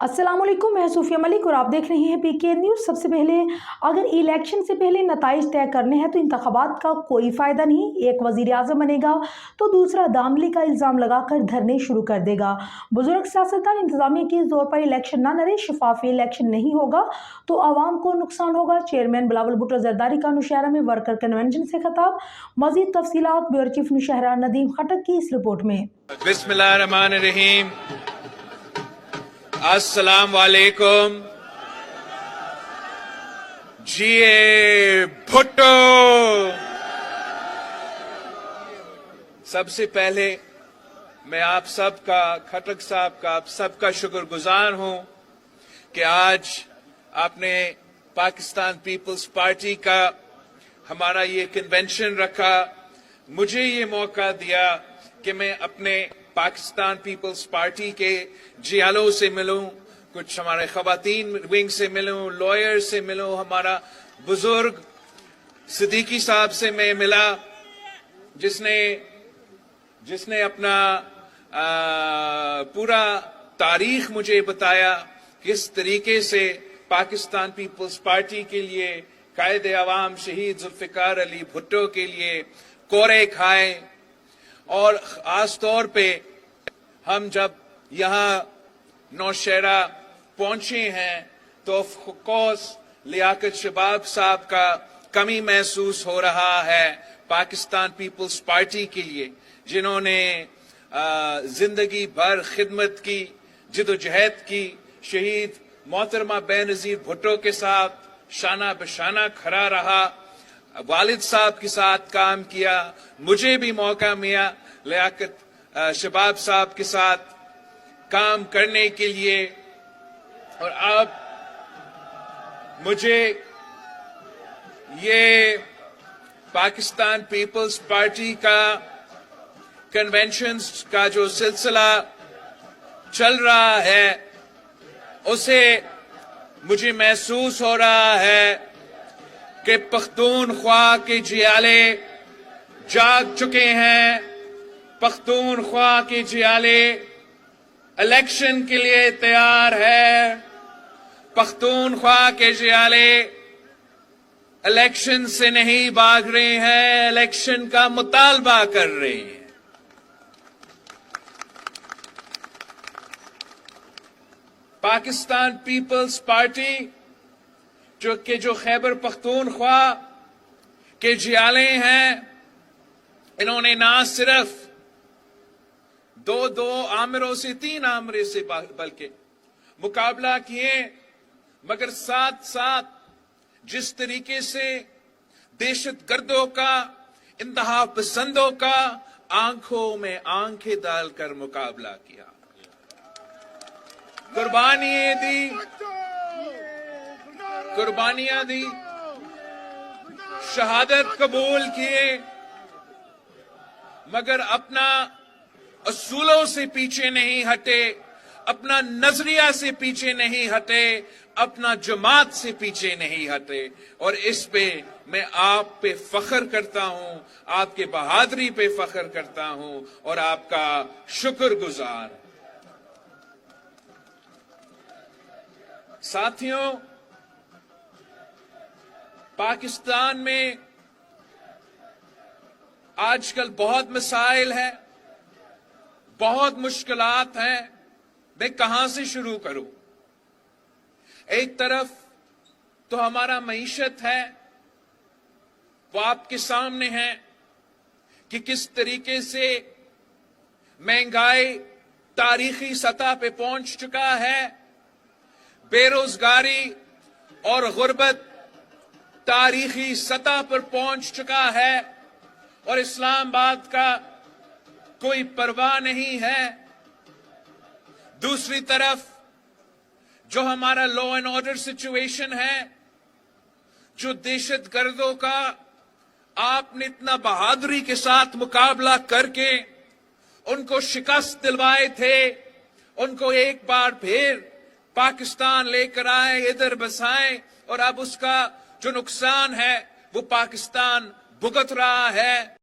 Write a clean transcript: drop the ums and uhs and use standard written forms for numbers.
अस्सलाम वालेकुम, मैं सूफिया मलिक और आप देख रहे हैं पीके न्यूज़। सबसे पहले अगर इलेक्शन से पहले नताइज तय करने हैं तो इंतखाबात का कोई फ़ायदा नहीं। एक वज़ीर आज़म बनेगा तो दूसरा दामली का इल्ज़ाम लगाकर धरने शुरू कर देगा। बुजुर्ग सियासतदान इंतजामिया के जोर पर इलेक्शन ना लड़े, शफाफ इलेक्शन नहीं होगा तो आवाम को नुकसान होगा। चेयरमैन बिलावल भुट्टो जरदारी का नौशहरा में वर्कर कन्वेंशन से खिताब। मज़ीद तफसीलात ब्यूरो चीफ नौशहरा नदीम खटक की इस रिपोर्ट में। बिस्मिल्लाहिर्रहमानिर्रहीम। अस्सलाम वालेकुम। जिए भुट्टो। सबसे पहले मैं आप सबका, खटक साहब का, आप सबका शुक्रगुजार हूं कि आज आपने पाकिस्तान पीपल्स पार्टी का हमारा ये कन्वेंशन रखा, मुझे ये मौका दिया कि मैं अपने पाकिस्तान पीपल्स पार्टी के जियालों से मिलूं, कुछ हमारे खवातीन विंग से मिलूं, लॉयर से मिलूं, हमारा बुजुर्ग सिद्दीकी साहब से मैं मिला जिसने अपना पूरा तारीख मुझे बताया, किस तरीके से पाकिस्तान पीपल्स पार्टी के लिए कायदे अवाम शहीद जुल्फिकार अली भुट्टो के लिए कोरे खाए। और खास तौर पे हम जब यहाँ नौशहरा पहुंचे हैं तो ऑफ कोर्स लियाकत शबाब साहब का कमी महसूस हो रहा है पाकिस्तान पीपल्स पार्टी के लिए, जिन्होंने जिंदगी भर खिदमत की, जिदोजहद की, शहीद मोहतरमा बेनजीर भुट्टो के साथ शाना बशाना खड़ा रहा, वालिद साहब के साथ काम किया। मुझे भी मौका मिला लियाकत शबाब साहब के साथ काम करने के लिए, और अब मुझे ये पाकिस्तान पीपल्स पार्टी का कन्वेंशंस का जो सिलसिला चल रहा है उसे मुझे महसूस हो रहा है कि पख्तूनख्वा के जियाले जाग चुके हैं। पख्तूनख्वा के जियाले इलेक्शन के लिए तैयार है। पख्तूनख्वा के जियाले इलेक्शन से नहीं भाग रहे हैं, इलेक्शन का मुतालबा कर रहे हैं। पाकिस्तान पीपल्स पार्टी जो खैबर पख्तूनख्वा के जियाले हैं, इन्होंने ना सिर्फ दो आमिरों से, 3 आमिरों से बल्कि मुकाबला किए, मगर साथ साथ जिस तरीके से दहशतगर्दों का, इंतहा पसंदों का आंखों में आंखें डालकर मुकाबला किया, कुर्बानियां दी, शहादत कबूल किए, मगर अपना असूलों से पीछे नहीं हटे, अपना नजरिया से पीछे नहीं हटे, अपना जमात से पीछे नहीं हटे। और इस पे मैं आप पे फख्र करता हूं, आपके बहादुरी पे फख्र करता हूं और आपका शुक्रगुजार। साथियों, पाकिस्तान में आजकल बहुत मसाइल है, बहुत मुश्किलात हैं। मैं कहां से शुरू करूं? एक तरफ तो हमारा मईशत है, वो आपके सामने है कि किस तरीके से महंगाई तारीखी सतह पे पहुंच चुका है, बेरोजगारी और गुर्बत तारीखी सतह पर पहुंच चुका है, और इस्लामाबाद का कोई परवाह नहीं है। दूसरी तरफ जो हमारा लॉ एंड ऑर्डर सिचुएशन है, जो दहशतगर्दों का आपने इतना बहादुरी के साथ मुकाबला करके उनको शिकस्त दिलवाए थे, उनको एक बार फिर पाकिस्तान लेकर आए, इधर बसाए, और अब उसका जो नुकसान है वो पाकिस्तान भुगत रहा है।